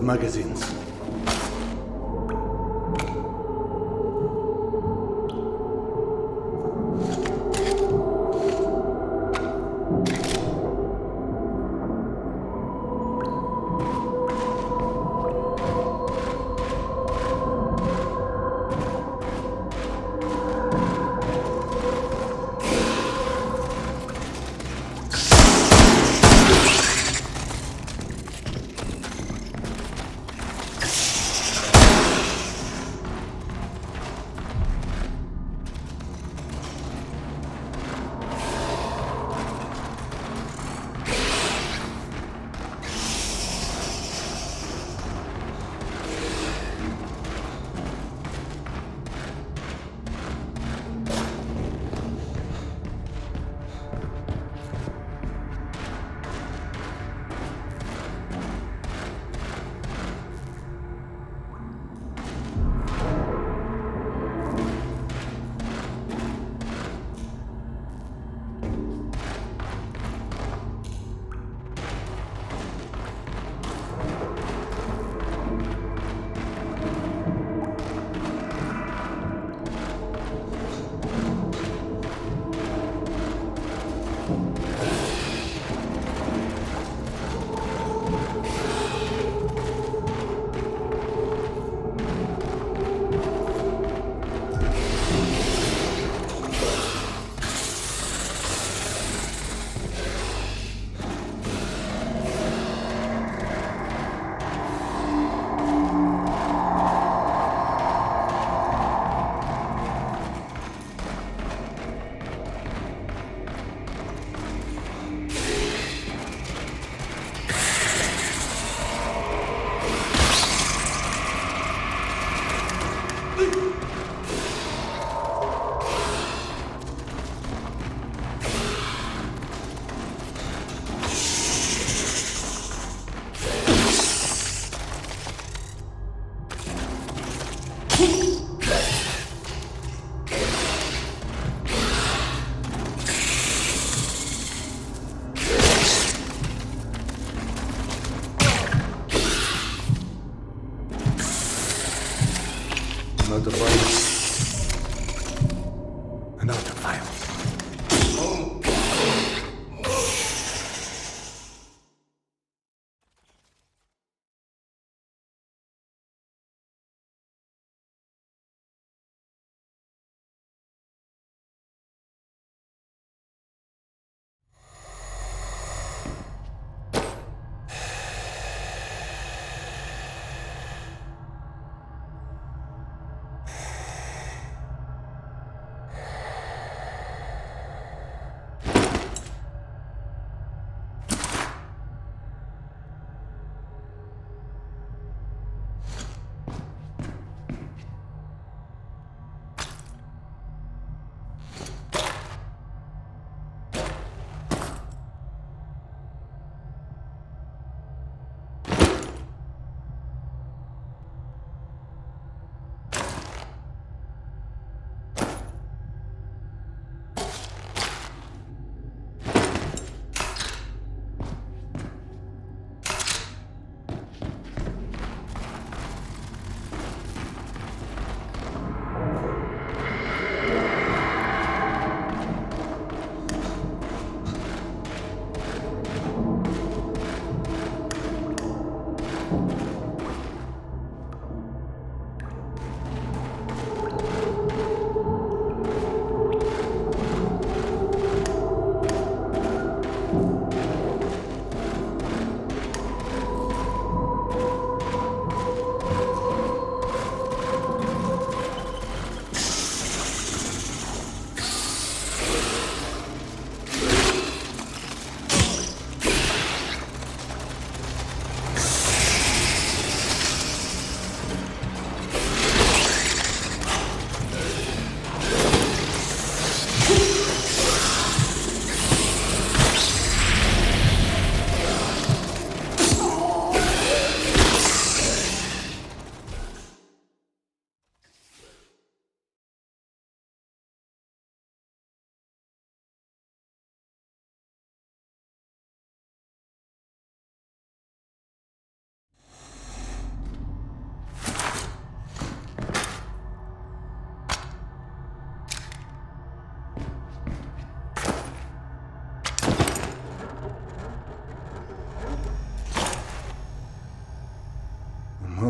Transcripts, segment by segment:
magazines.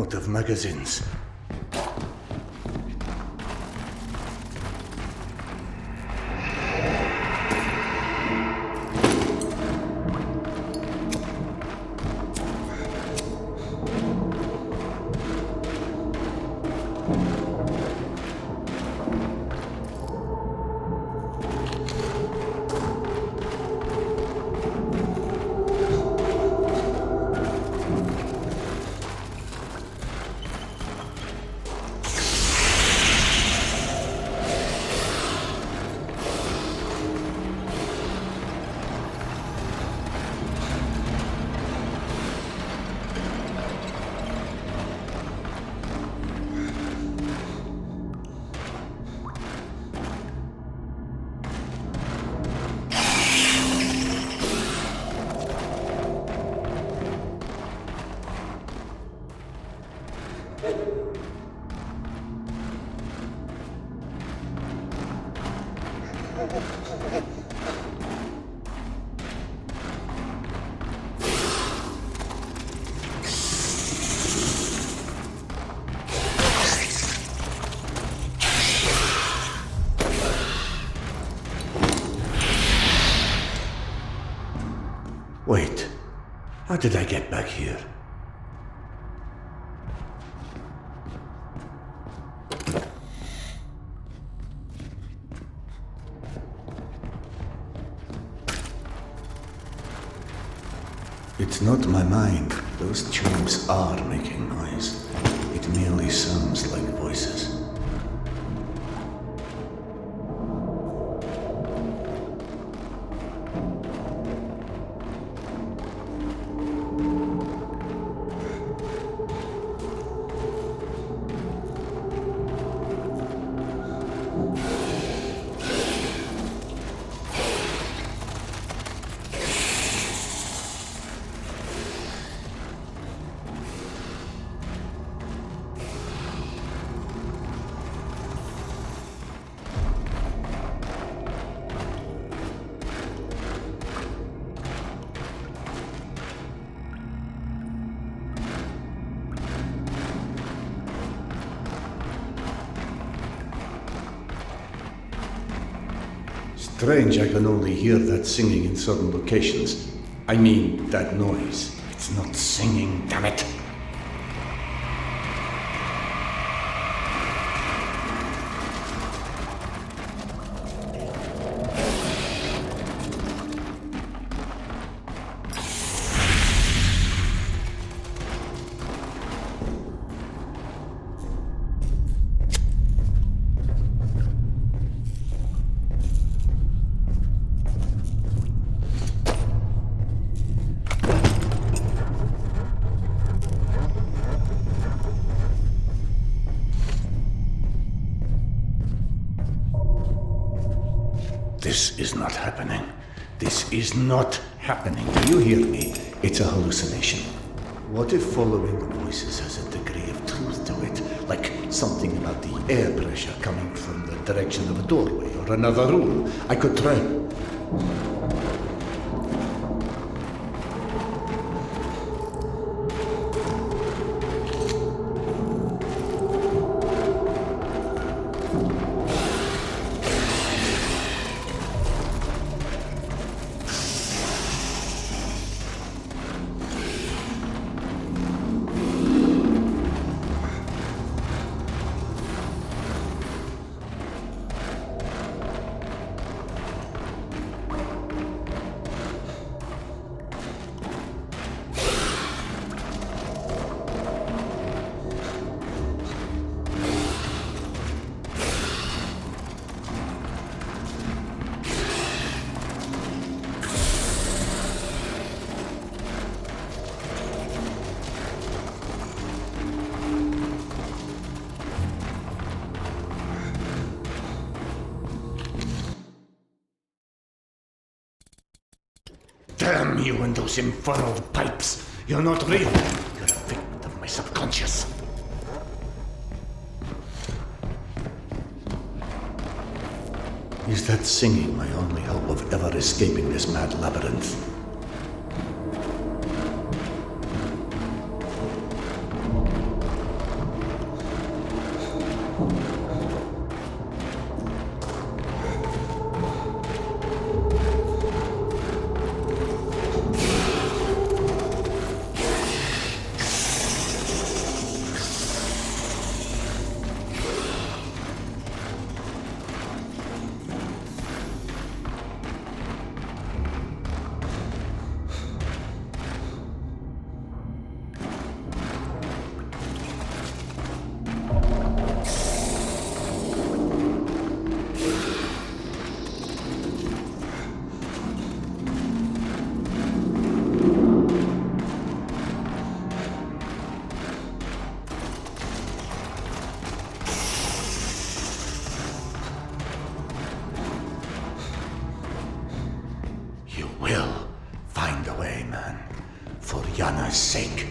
out of magazines. Wait, how did I get back here? It's not my mind. Those tubes are making noise. It merely sounds like voices. Strange, I can only hear that singing in certain locations. I mean, that noise. It's not singing, damn it! This is not happening. This is not happening. Do you hear me? It's a hallucination. What if following the voices has a degree of truth to it? Like something about the air pressure coming from the direction of a doorway or another room? I could try. Damn you and those infernal pipes! You're not real! You're a figment of my subconscious. Is that singing my only hope of ever escaping this mad labyrinth? will find a way, man. For Yana's sake.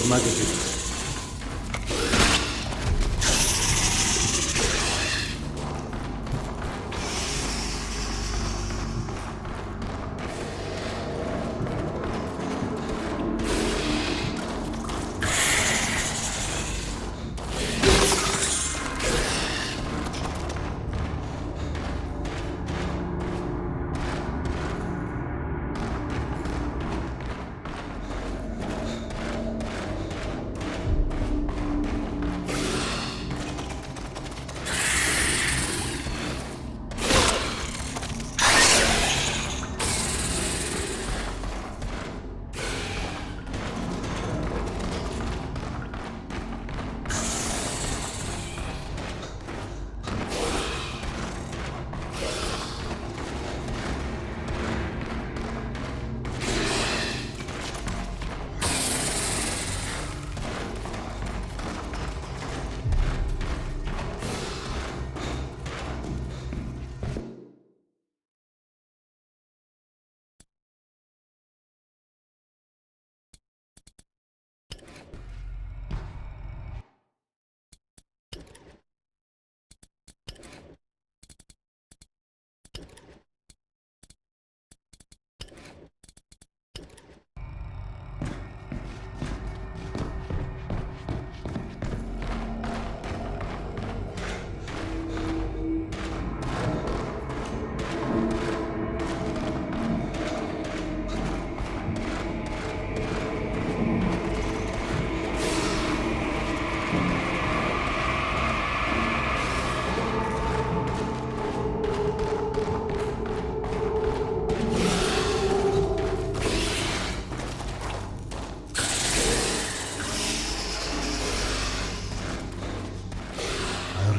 magazine.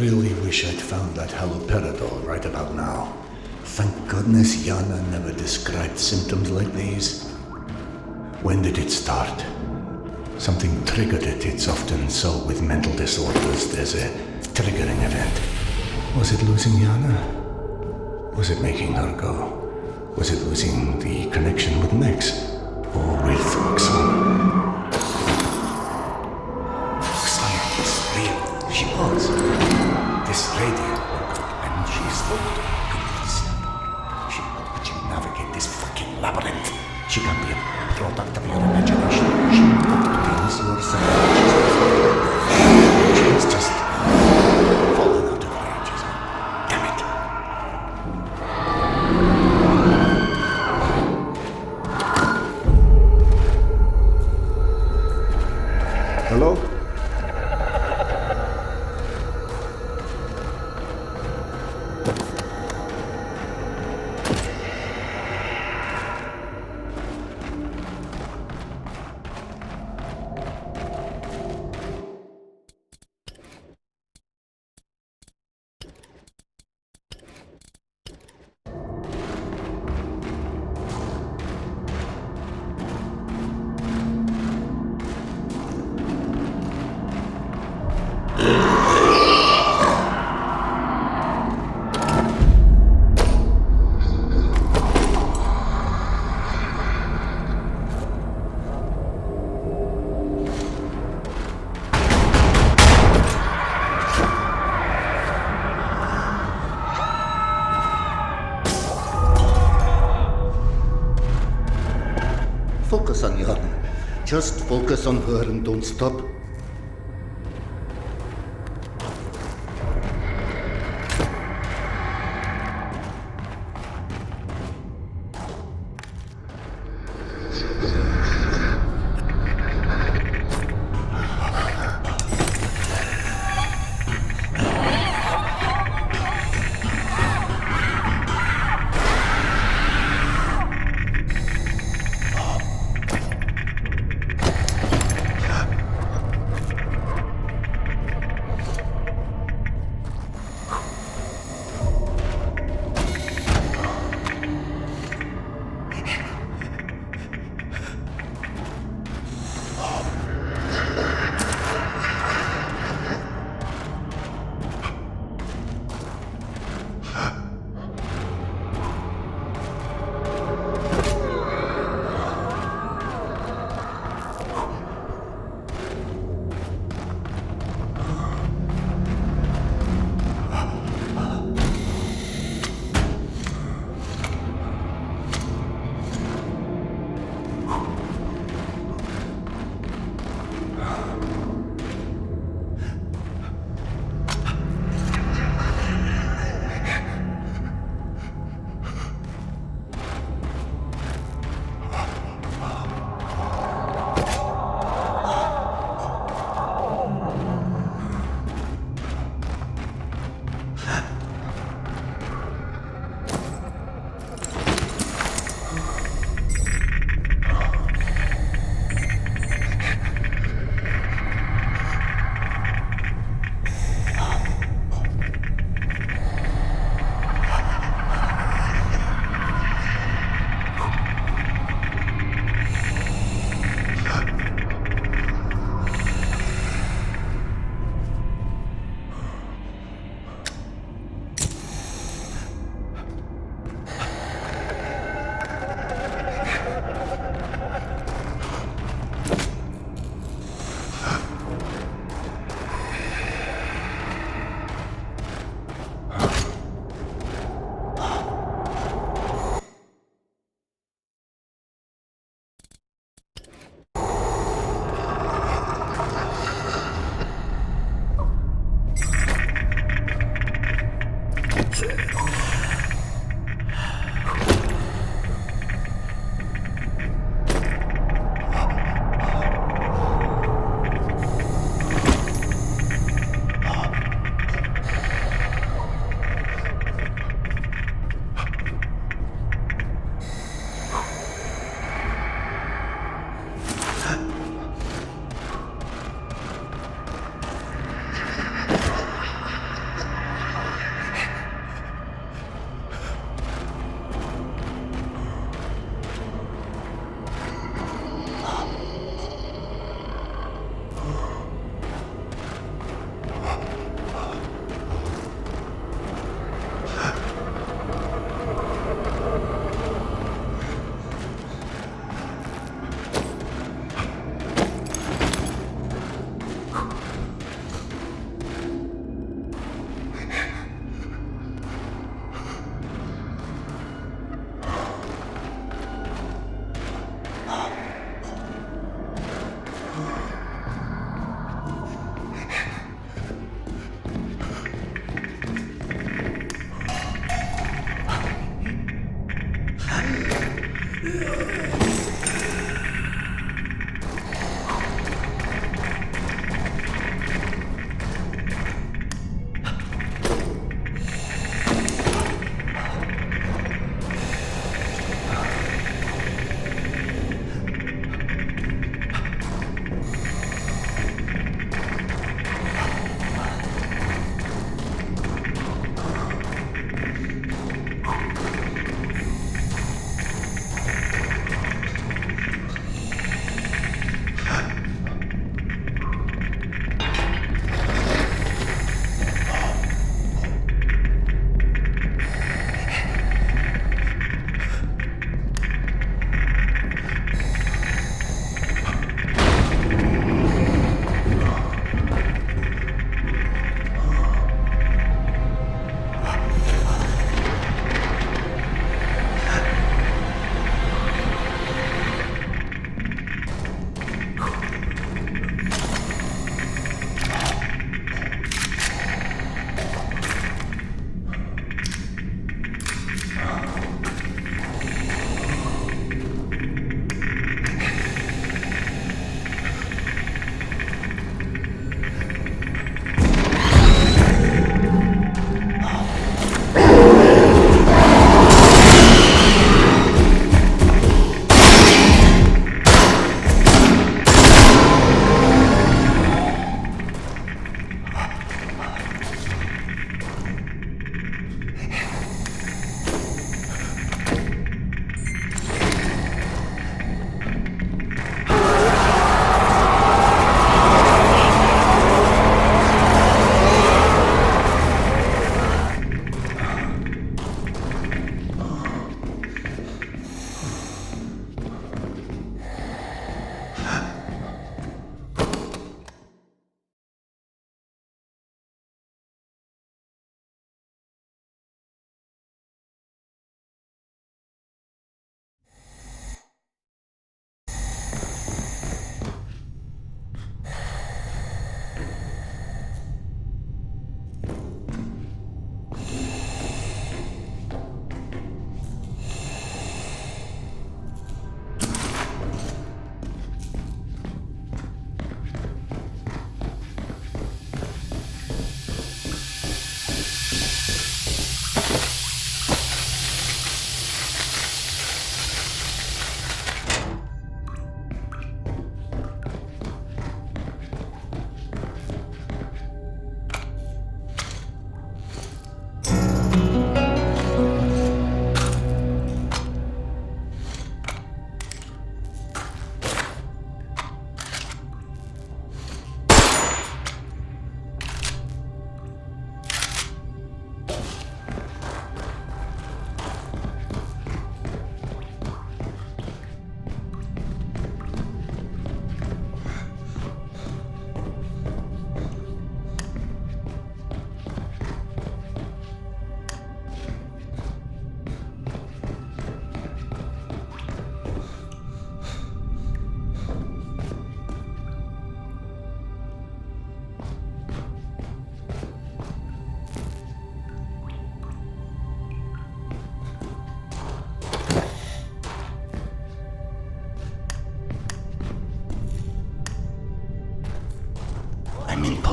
really wish I'd found that haloperidol right about now. Thank goodness Yana never described symptoms like these. When did it start? Something triggered it. It's often so with mental disorders. There's a triggering event. Was it losing Yana? Was it making her go? Was it losing the connection with Nex? Or with Roxanne? Roxanne is real. She was. This lady. And she spoke to us. She helped you navigate this fucking labyrinth. She can be a product of your imagination. She looked things your subconscious. She has just fallen out of range. Damn it. Hello? Focus on Yana. Just focus on her and don't stop.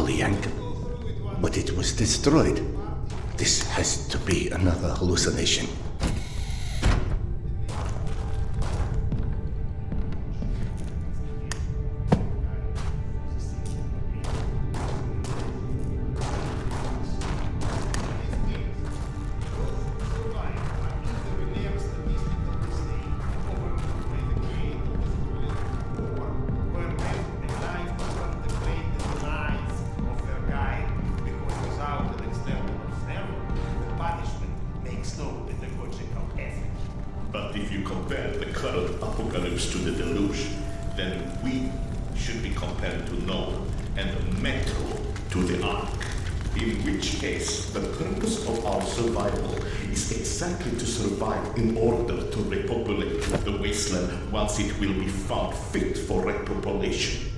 Holy Yankel. But it was destroyed. This has to be another hallucination. But if you compare the current apocalypse to the deluge, then we should be compared to Noah and the Metro to the Ark. In which case, the purpose of our survival is exactly to survive in order to repopulate the wasteland once it will be found fit for repopulation.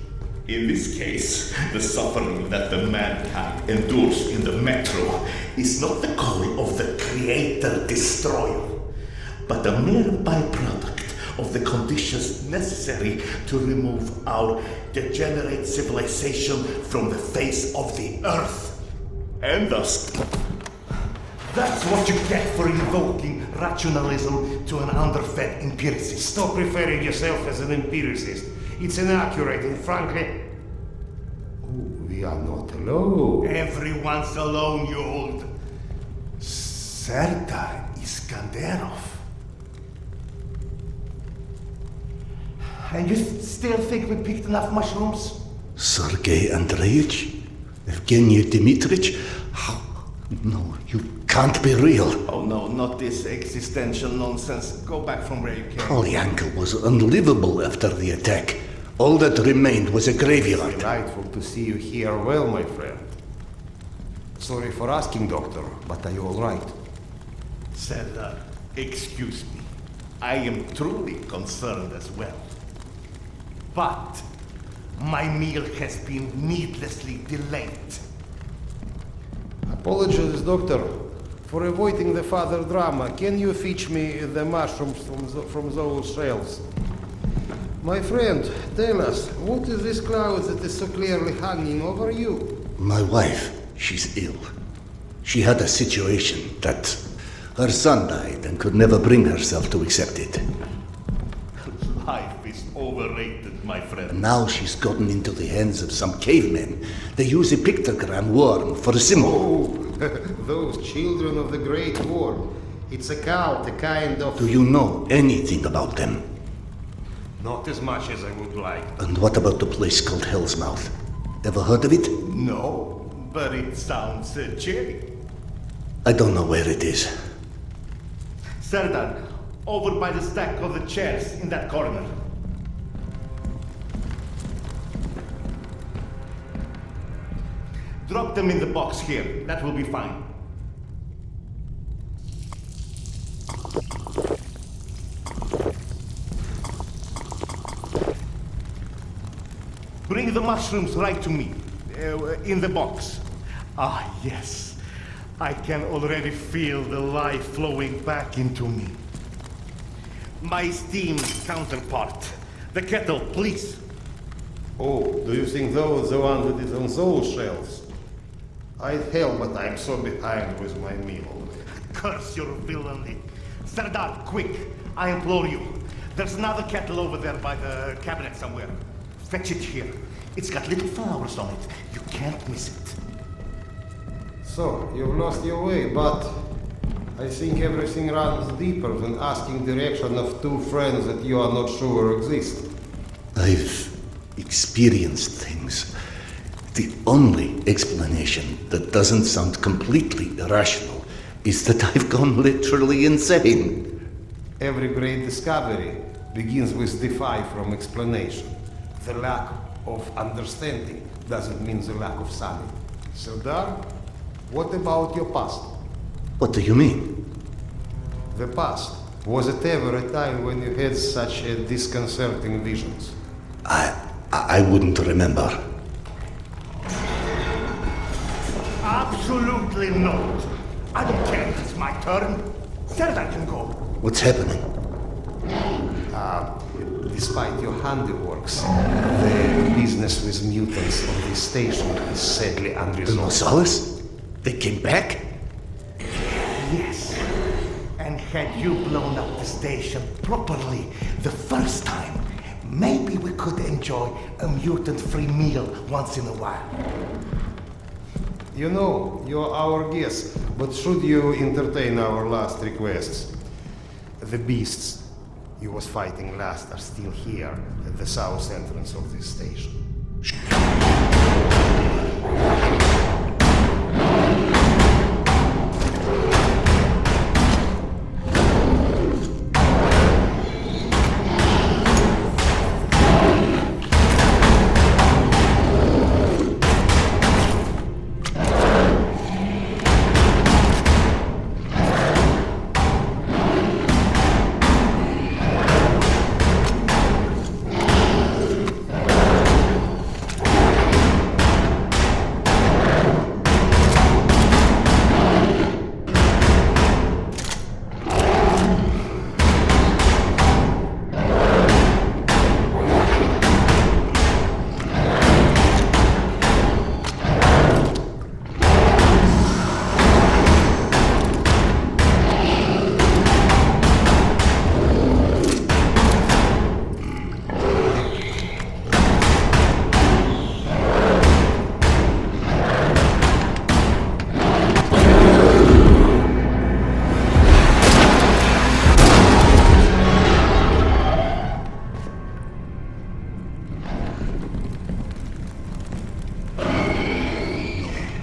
In this case, the suffering that the mankind endures in the Metro is not the goal of the Creator-Destroyer, but a mere byproduct of the conditions necessary to remove our degenerate civilization from the face of the earth. And thus, that's what you get for invoking rationalism to an underfed empiricist. Stop referring yourself as an empiricist. It's inaccurate and frankly... Oh, we are not alone. Everyone's alone, you old... Serdar Iskanderov. And you still think we picked enough mushrooms? Sergei Andreevich? Evgeny Dmitrich? How? No, you can't be real. Oh no, not this existential nonsense. Go back from where you came. Polyanka was unlivable after the attack. All that remained was a graveyard. Delightful to see you here well, my friend. Sorry for asking, Doctor, but are you all right? Serdar, excuse me. I am truly concerned as well. But my meal has been needlessly delayed. Apologies, Doctor, for avoiding the further drama. Can you fetch me the mushrooms from those shells? My friend, tell us, what is this cloud that is so clearly hanging over you? My wife, she's ill. She had a situation that her son died and could never bring herself to accept it. Life is overrated, my friend. Now she's gotten into the hands of some cavemen. They use a pictogram worm for a symbol. Oh, those children of the Great War. It's a cult, a kind of... Do you know anything about them? Not as much as I would like. And what about the place called Hell's Mouth? Ever heard of it? No, but it sounds cheery. I don't know where it is. Serdar, over by the stack of the chairs in that corner. Drop them in the box here. That will be fine. Bring the mushrooms right to me. In the box. Ah, yes. I can already feel the life flowing back into me. My esteemed counterpart. The kettle, please. Oh, do you think those are the one that is on those shelves? I'd help, but I'm so behind with my meal. Curse your villainy. Serdar, quick. I implore you. There's another kettle over there by the cabinet somewhere. Fetch it here. It's got little flowers on it. You can't miss it. So, you've lost your way, but I think everything runs deeper than asking direction of two friends that you are not sure exist. I've experienced things. The only explanation that doesn't sound completely irrational is that I've gone literally insane. Every great discovery begins with defy from explanation. The lack of understanding doesn't mean the lack of sanity. Serdar, what about your past? What do you mean? The past. Was it ever a time when you had such disconcerting visions? I wouldn't remember. Absolutely not. I don't care if it's my turn. Serdar can go. What's happening? Despite your handiworks, the business with mutants on this station is sadly The unresolved. Nosalis? They came back? Yes. And had you blown up the station properly the first time, maybe we could enjoy a mutant-free meal once in a while. You know, you're our guest, but should you entertain our last requests? The beasts you was fighting last are still here at the south entrance of this station.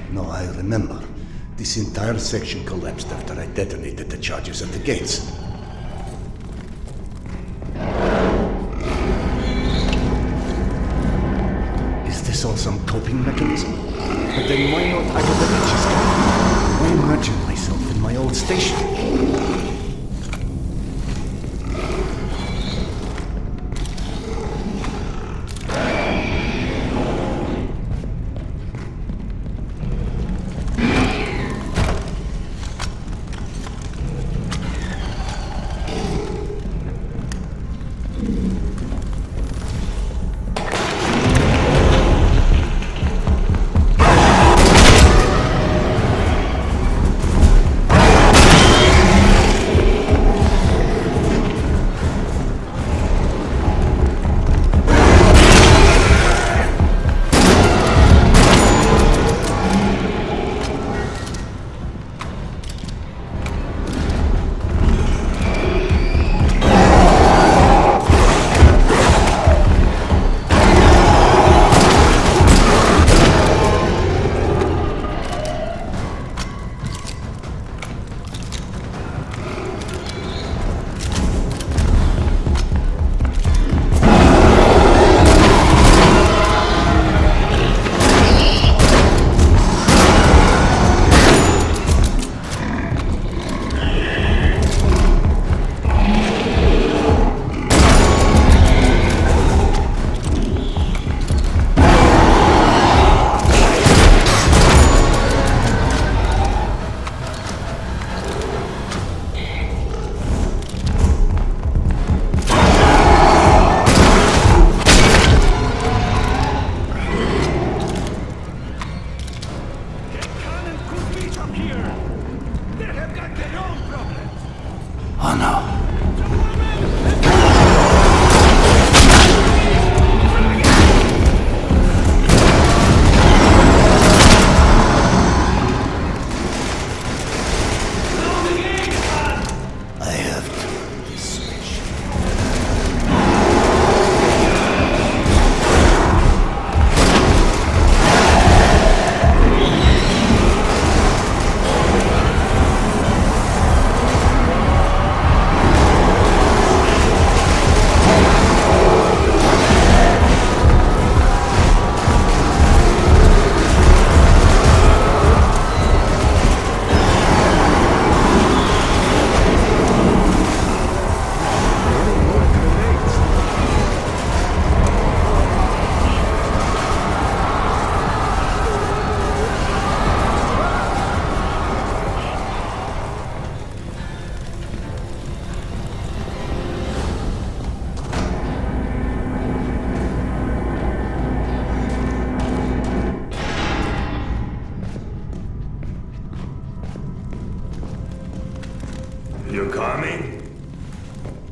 No, I remember. This entire section collapsed after I detonated the charges at the gates. Is this all some coping mechanism? But then why not I get the riches guy? Why imagine myself in my old station?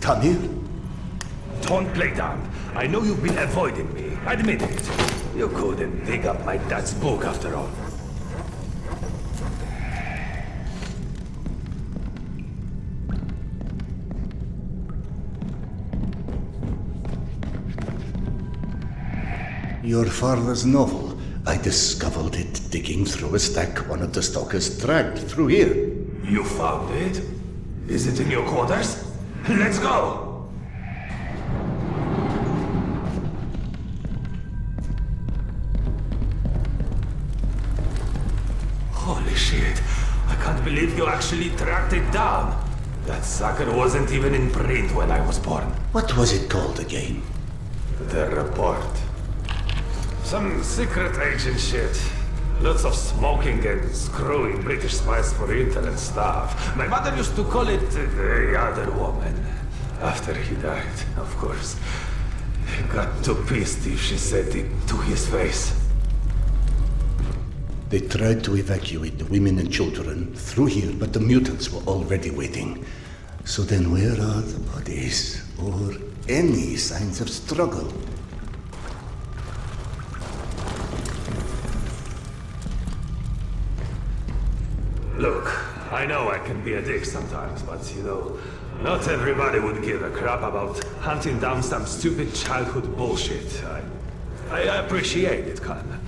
Tamir? Don't play dumb. I know you've been avoiding me. Admit it. You couldn't dig up my dad's book after all. Your father's novel. I discovered it digging through a stack one of the stalkers dragged through here. You found it? Is it in your quarters? Let's go! Holy shit. I can't believe you actually tracked it down. That sucker wasn't even in print when I was born. What was it called again? The report. Some secret agent shit. Lots of smoking and screwing British spies for intel and stuff. My mother used to call it the other woman. After he died, of course. He got too pissed if she said it to his face. They tried to evacuate the women and children through here, but the mutants were already waiting. So then where are the bodies? Or any signs of struggle? Look, I know I can be a dick sometimes, but you know, not everybody would give a crap about hunting down some stupid childhood bullshit. I appreciate it, Khan.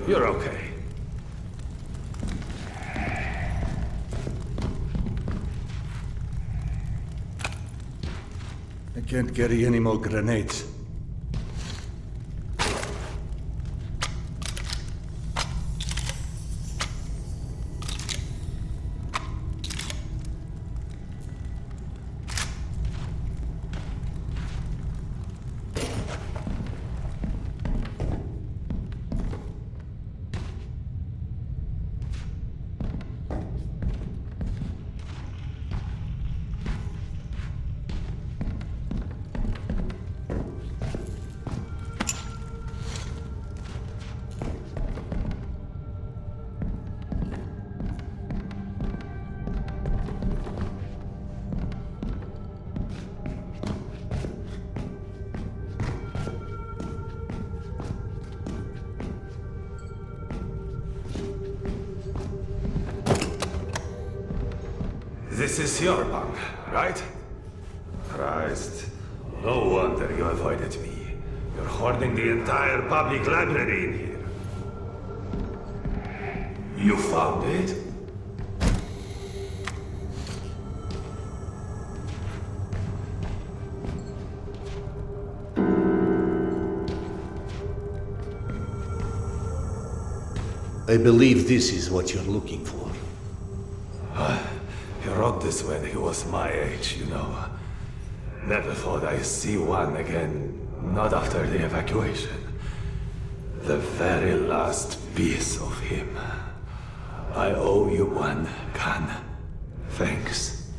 You're okay. I can't carry any more grenades. This is your bunk, right? Christ. No wonder you avoided me. You're hoarding the entire public library in here. You found it? I believe this is what you're looking for. He wrote this when he was my age, you know. Never thought I'd see one again, not after the evacuation. The very last piece of him. I owe you one, Khan. Thanks.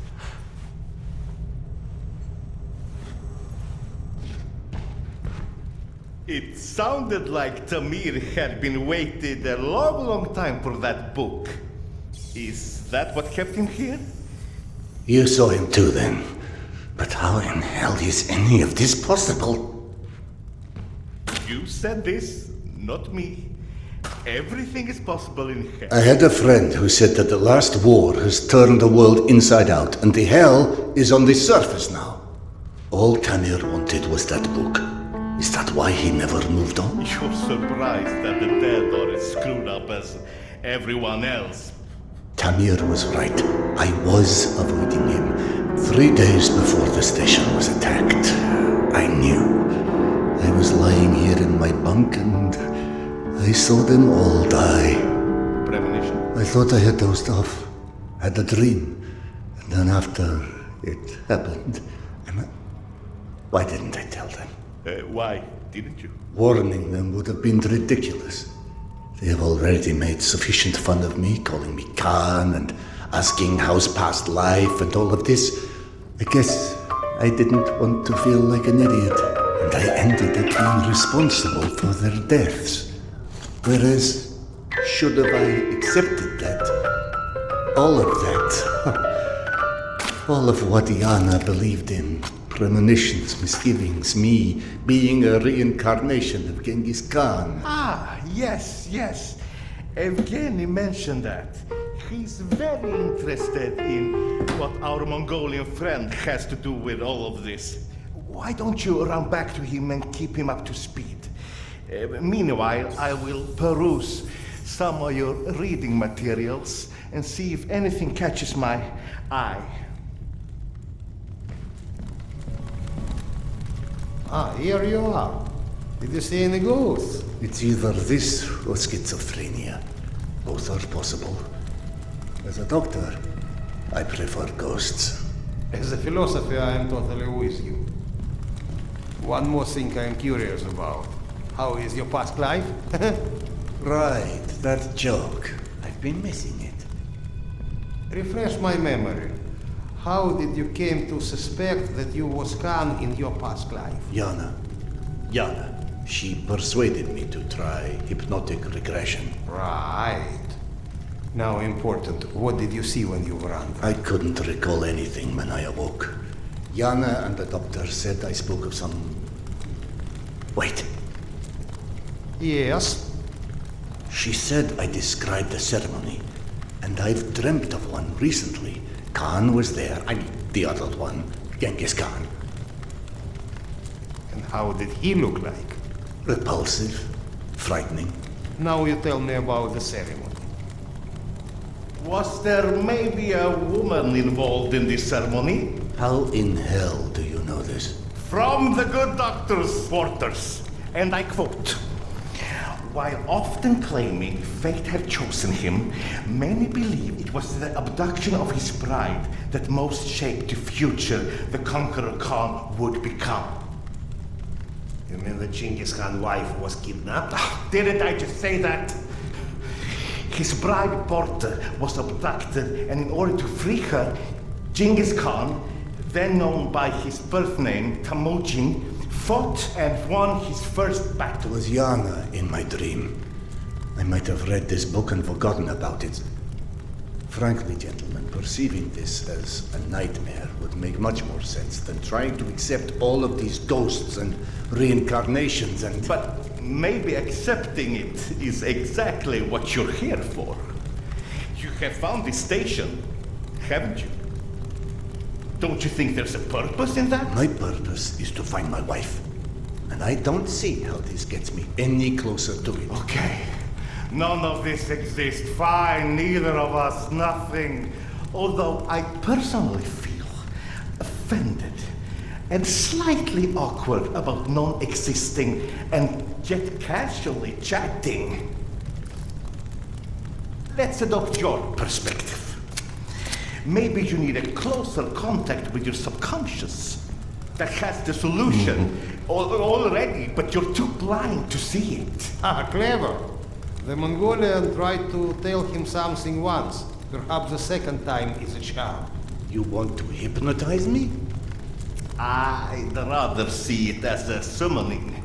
It sounded like Tamir had been waiting a long, long time for that book. Is that what kept him here? You saw him too then. But how in hell is any of this possible? You said this, not me. Everything is possible in hell. I had a friend who said that the last war has turned the world inside out, and the hell is on the surface now. All Tamir wanted was that book. Is that why he never moved on? You're surprised that the dead are as screwed up as everyone else. Tamir was right. I was avoiding him. 3 days before the station was attacked. I knew. I was lying here in my bunk and I saw them all die. Premonition? I thought I had dozed off. Had a dream. And then after it happened, why didn't I tell them? Why didn't you? Warning them would have been ridiculous. They have already made sufficient fun of me, calling me Khan and asking how's past life and all of this. I guess I didn't want to feel like an idiot, and I ended up being responsible for their deaths. Whereas, should have I accepted that, all of that, all of what Yana believed in, Premonitions, misgivings, me being a reincarnation of Genghis Khan. Ah, yes, yes. Evgeny mentioned that. He's very interested in what our Mongolian friend has to do with all of this. Why don't you run back to him and keep him up to speed? Meanwhile, I will peruse some of your reading materials and see if anything catches my eye. Ah, here you are. Did you see any ghosts? It's either this or schizophrenia. Both are possible. As a doctor, I prefer ghosts. As a philosopher, I am totally with you. One more thing I am curious about. How is your past life? Right, that joke. I've been missing it. Refresh my memory. How did you came to suspect that you was Khan in your past life? Yana. She persuaded me to try hypnotic regression. Right. Now important, what did you see when you ran? I couldn't recall anything when I awoke. Yana and the doctor said I spoke of some... Wait. Yes. She said I described the ceremony, and I've dreamt of one recently. Khan was there. I mean, the other one, Genghis Khan. And how did he look like? Repulsive, frightening. Now you tell me about the ceremony. Was there maybe a woman involved in this ceremony? How in hell do you know this? From the good doctor's quarters, and I quote, "While often claiming fate had chosen him, many believe it was the abduction of his bride that most shaped the future the conqueror Khan would become." You mean the Genghis Khan wife was kidnapped? Didn't I just say that? His bride Porta was abducted, and in order to free her, Genghis Khan, then known by his birth name Temujin, fought and won his first It battle. was Yana in my dream. I might have read this book and forgotten about it. Frankly, gentlemen, perceiving this as a nightmare would make much more sense than trying to accept all of these ghosts and reincarnations and... But maybe accepting it is exactly what you're here for. You have found this station, haven't you? Don't you think there's a purpose in that? My purpose is to find my wife. And I don't see how this gets me any closer to it. Okay. None of this exists. Fine, neither of us, nothing. Although I personally feel offended and slightly awkward about non-existing and yet casually chatting. Let's adopt your perspective. Maybe you need a closer contact with your subconscious that has the solution already, but you're too blind to see it. Ah, clever. The Mongolian tried to tell him something once. Perhaps the second time is a charm. You want to hypnotize me? I'd rather see it as a summoning,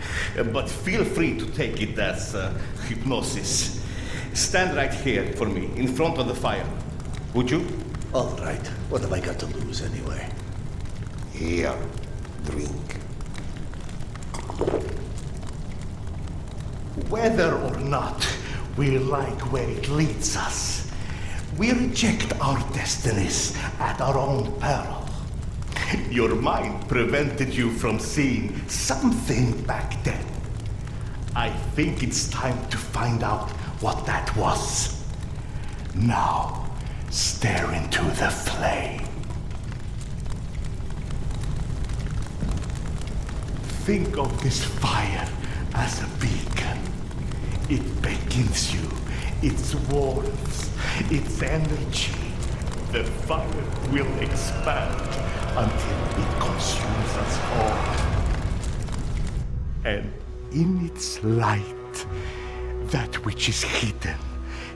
but feel free to take it as hypnosis. Stand right here for me, in front of the fire. Would you? All right. What have I got to lose anyway? Here, drink. Whether or not we like where it leads us, we reject our destinies at our own peril. Your mind prevented you from seeing something back then. I think it's time to find out what that was. Now, stare into the flame. Think of this fire as a beacon. It beckons you, its warmth, its energy. The fire will expand until it consumes us all. And in its light, that which is hidden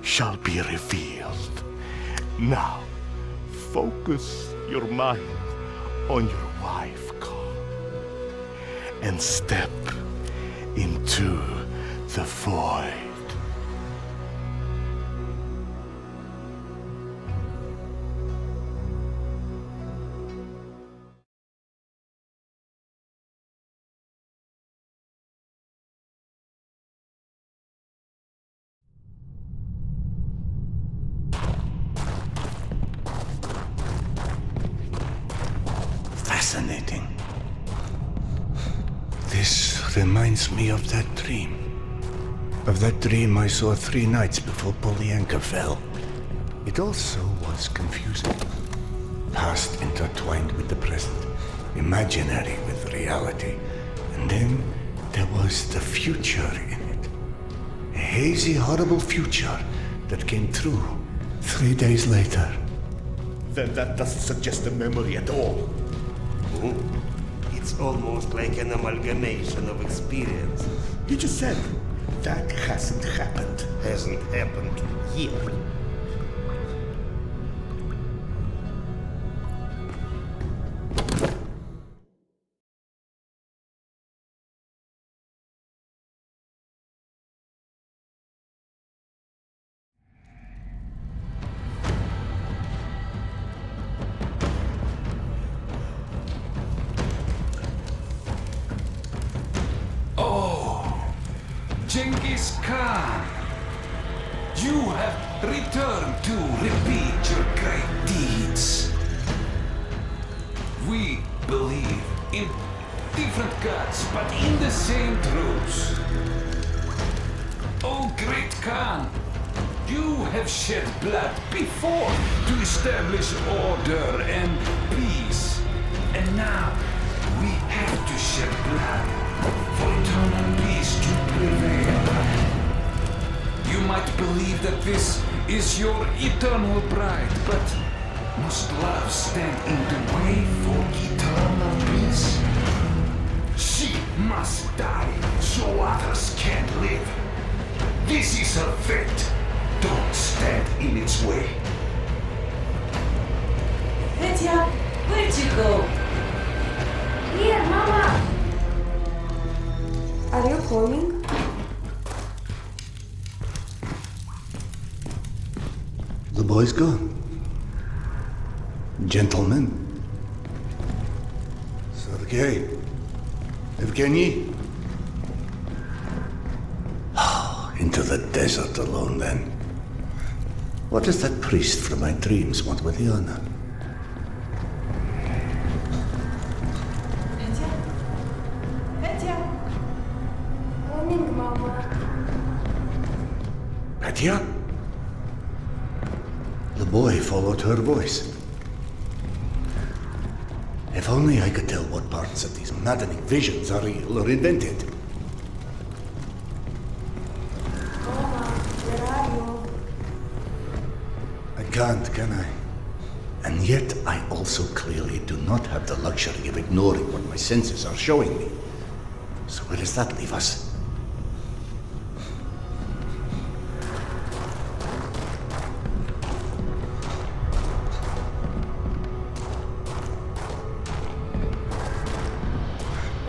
shall be revealed. Now, focus your mind on your wife, Carl, and step into the void. Fascinating. This reminds me of that dream. Of that dream I saw 3 nights before Polyanka fell. It also was confusing. Past intertwined with the present. Imaginary with reality. And then there was the future in it. A hazy, horrible future that came true 3 days later. Then that doesn't suggest a memory at all. It's almost like an amalgamation of experiences. You just said that hasn't happened. Hasn't happened yet. Genghis Khan, you have returned to repeat your great deeds. We believe in different gods, but in the same truths. Oh, great Khan, you have shed blood before to establish order and peace. And now we have to shed blood for eternal peace to prevail. You might believe that this is your eternal bride, but must love stand in the way for eternal peace? She must die so others can live. This is her fate. Don't stand in its way. Petya, where'd you go? Here, Mama! Are you coming? The boy's gone. Gentlemen. Sergei. Evgeny. Into the desert alone, then. What does that priest from my dreams want with Yana? Petya? Petya? Coming, Mama. Katya? The boy followed her voice. If only I could tell what parts of these maddening visions are real or invented. Mama, where are you? I can't, can I? And yet I also clearly do not have the luxury of ignoring what my senses are showing me. So where does that leave us?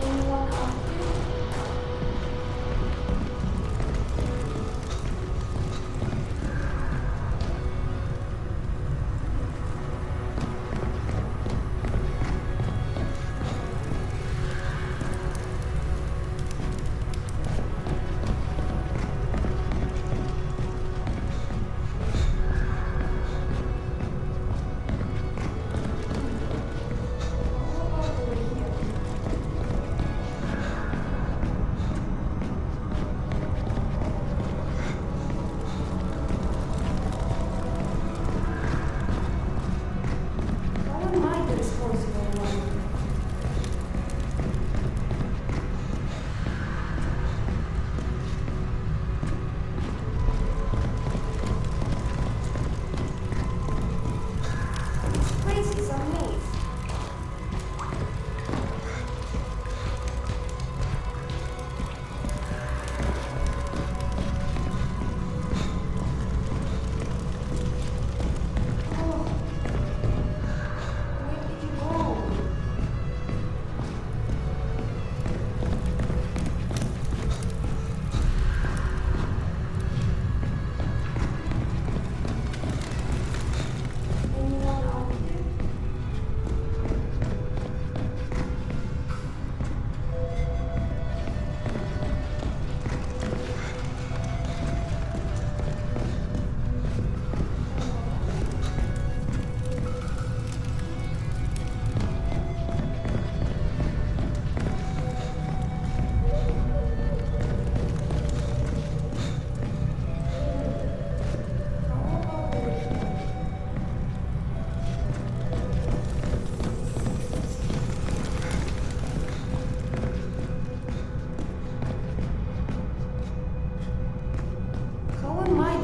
Anyone out there?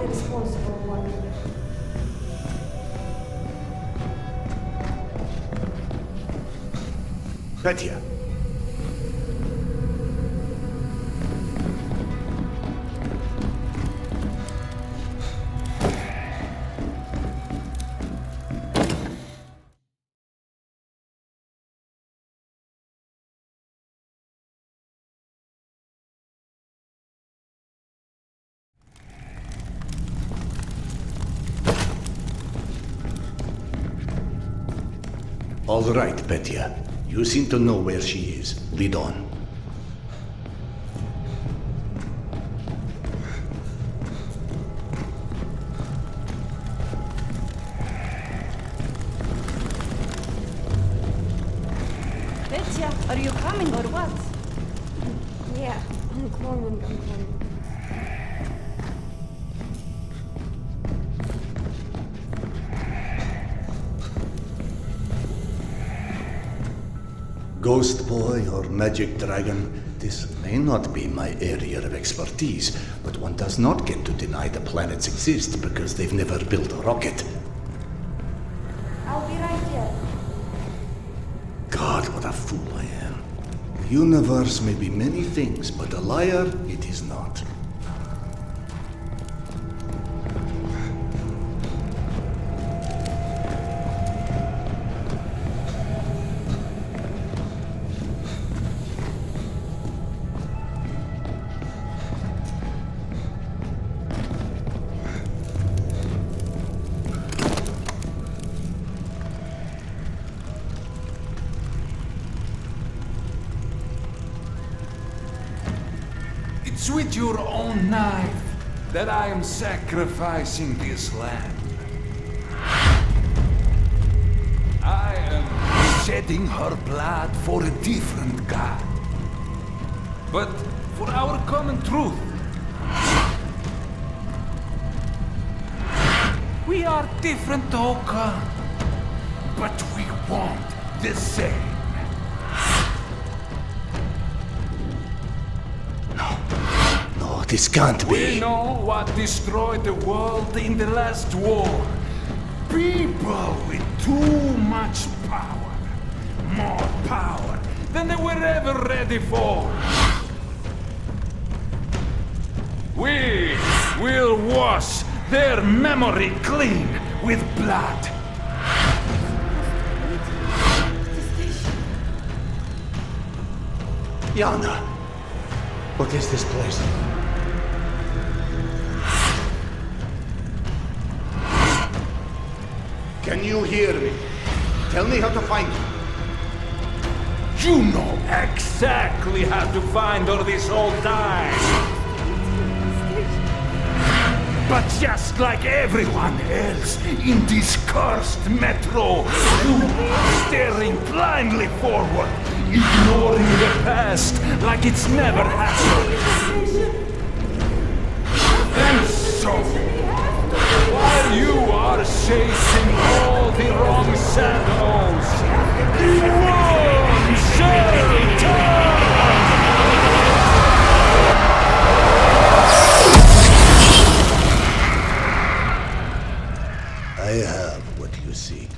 the responsible one. Petya. All right, Petya. You seem to know where she is. Lead on. Petya, are you coming or what? Yeah, I'm coming. Ghost boy or magic dragon, this may not be my area of expertise, but one does not get to deny the planets exist because they've never built a rocket. I'll be right there. God, what a fool I am. The universe may be many things, but a liar it is not. It's with your own knife that I am sacrificing this land. I am shedding her blood for a different god. But for our common truth. We are different, Oka, but we want the same. No, this can't We be. know what destroyed the world in the last war. People with too much power. More power than they were ever ready for. We will wash their memory clean with blood. Yana, what is this place? Can you hear me? Tell me how to find you. You know exactly how to find her this whole time. But just like everyone else in this cursed metro, you are staring blindly forward, ignoring the past like it's never happened. And so, while you are chasing all the wrong shadows, one shall turn! I have what you seek.